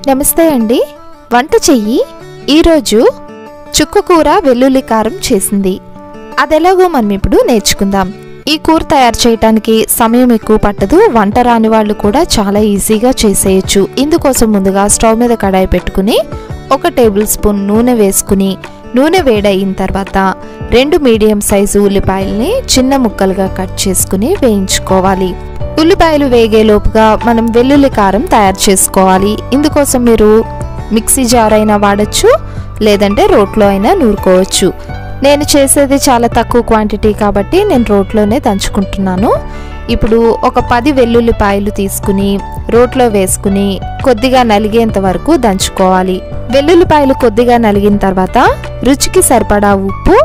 నమస్తే అండి. వంట చెయ్యి ఈరోజు చుక్కకూర వెల్లుల్లి కారం చేసింది. అదెలాగో మనం ఇప్పుడు నేర్చుకుందాం. ఈ కూర తయారు చేయడానికి సమయం ఎక్కువ పట్టదు. వంట రాని వాళ్ళు కూడా చాలా ఈజీగా చేసేయచ్చు. ఇందుకోసం ముందుగా స్టవ్ మీద కడాయి పెట్టుకుని 1 టేబుల్ స్పూన్ నూనె వేసుకుని నూనె వేడయిన తర్వాత 2 మీడియం సైజు ఉల్లిపాయల్ని చిన్న ముక్కలుగా కట్ చేసుకుని వేయించుకోవాలి. ఉల్లిపాయలు వేగేలోపుగా మనం వెల్లుల్లి కారం తయారు చేసుకోవాలి. ఇందుకోసం మీరు మిక్సీ జార్ అయినా వాడచ్చు, లేదంటే రోట్లో అయినా నూరుకోవచ్చు. నేను చేసేది చాలా తక్కువ క్వాంటిటీ కాబట్టి నేను రోట్లోనే దంచుకుంటున్నాను. ఇప్పుడు ఒక 10 వెల్లుల్లిపాయలు తీసుకుని రోట్లో వేసుకుని కొద్దిగా నలిగేంత వరకు దంచుకోవాలి. వెల్లుల్లిపాయలు కొద్దిగా నలిగిన తర్వాత రుచికి సరిపడా ఉప్పు,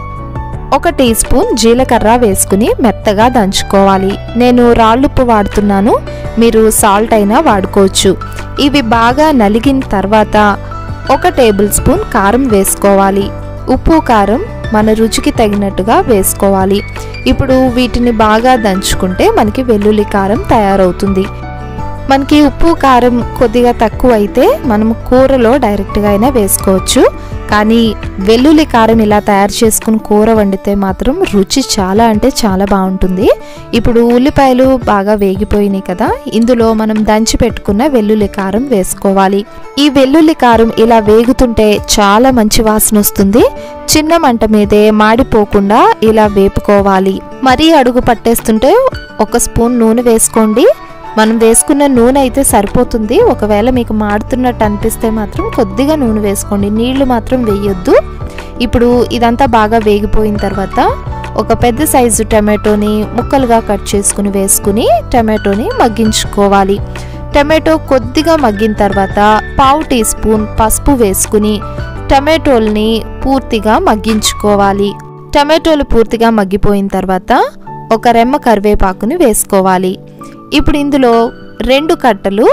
1 టీ స్పూన్ జీలకర్ర వేసుకుని మెత్తగా దంచుకోవాలి. నేను రాళ్ళుప్పు వాడుతున్నాను, మీరు సాల్ట్ అయినా వాడుకోవచ్చు. ఇవి బాగా నలిగిన తర్వాత 1 టేబుల్ స్పూన్ కారం వేసుకోవాలి. ఉప్పు కారం మన రుచికి తగినట్టుగా వేసుకోవాలి. ఇప్పుడు వీటిని బాగా దంచుకుంటే మనకి వెల్లుల్లి కారం తయారవుతుంది. మనకి ఉప్పు కారం కొద్దిగా తక్కువ అయితే మనం కూరలో డైరెక్ట్గా అయినా వేసుకోవచ్చు. కానీ వెల్లుల్లి కారం ఇలా తయారు చేసుకుని కూర వండితే మాత్రం రుచి చాలా అంటే చాలా బాగుంటుంది. ఇప్పుడు ఉల్లిపాయలు బాగా వేగిపోయినాయి కదా, ఇందులో మనం దంచి పెట్టుకున్న వెల్లుల్లి కారం వేసుకోవాలి. ఈ వెల్లుల్లి కారం ఇలా వేగుతుంటే చాలా మంచి వాసన వస్తుంది. చిన్న మంట మీదే మాడిపోకుండా ఇలా వేపుకోవాలి. మరీ అడుగు పట్టేస్తుంటే 1 స్పూన్ నూనె వేసుకోండి. మనం వేసుకున్న నూనె అయితే సరిపోతుంది. ఒకవేళ మీకు మాడుతున్నట్టు అనిపిస్తే మాత్రం కొద్దిగా నూనె వేసుకోండి, నీళ్లు మాత్రం వేయొద్దు. ఇప్పుడు ఇదంతా బాగా వేగిపోయిన తర్వాత ఒక పెద్ద సైజు టమాటోని ముక్కలుగా కట్ చేసుకుని వేసుకుని టమాటోని మగ్గించుకోవాలి. టమాటో కొద్దిగా మగ్గిన తర్వాత 1/2 టీ స్పూన్ పసుపు వేసుకుని టమాటోల్ని పూర్తిగా మగ్గించుకోవాలి. టమాటోలు పూర్తిగా మగ్గిపోయిన తర్వాత 1 రెమ్మ కరివేపాకుని వేసుకోవాలి. ఇప్పుడు ఇందులో 2 కట్టలు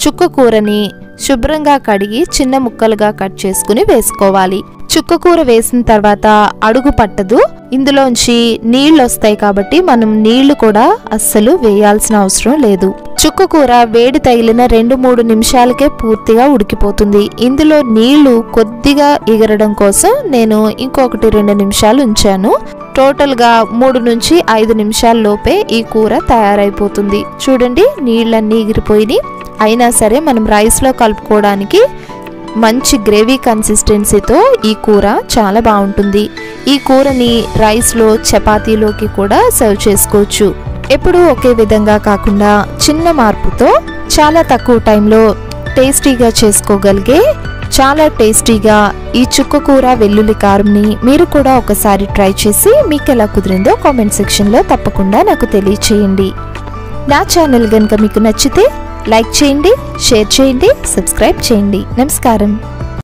చుక్కకూరని శుభ్రంగా కడిగి చిన్న ముక్కలుగా కట్ చేసుకుని వేసుకోవాలి. చుక్కకూర వేసిన తర్వాత అడుగు పట్టదు, ఇందులోంచి నీళ్ళు వస్తాయి కాబట్టి మనం నీళ్లు కూడా అస్సలు వేయాల్సిన అవసరం లేదు. చుక్కకూర వేడి తగిలిన 2-3 నిమిషాలకే పూర్తిగా ఉడికిపోతుంది. ఇందులో నీళ్లు కొద్దిగా ఎగరడం కోసం నేను ఇంకొకటి 2 నిమిషాలు ఉంచాను. టోటల్గా 3 నుంచి 5 నిమిషాల లోపే ఈ కూర తయారైపోతుంది. చూడండి, నీళ్ళన్నీ ఎగిరిపోయి అయినా సరే మనం రైస్లో కలుపుకోవడానికి మంచి గ్రేవీ కన్సిస్టెన్సీతో ఈ కూర చాలా బాగుంటుంది. ఈ కూరని రైస్లో చపాతీలోకి కూడా సర్వ్ చేసుకోవచ్చు. ఎప్పుడూ ఒకే విధంగా కాకుండా చిన్న మార్పుతో చాలా తక్కువ టైంలో టేస్టీగా చేసుకోగలిగే చాలా టేస్టీగా ఈ చుక్కకూర వెల్లుల్లి కారంని మీరు కూడా ఒకసారి ట్రై చేసి మీకు ఎలా కుదిరిందో కామెంట్ సెక్షన్లో తప్పకుండా నాకు తెలియచేయండి. నా ఛానల్ కనుక మీకు నచ్చితే లైక్ చేయండి, షేర్ చేయండి, సబ్స్క్రైబ్ చేయండి. నమస్కారం.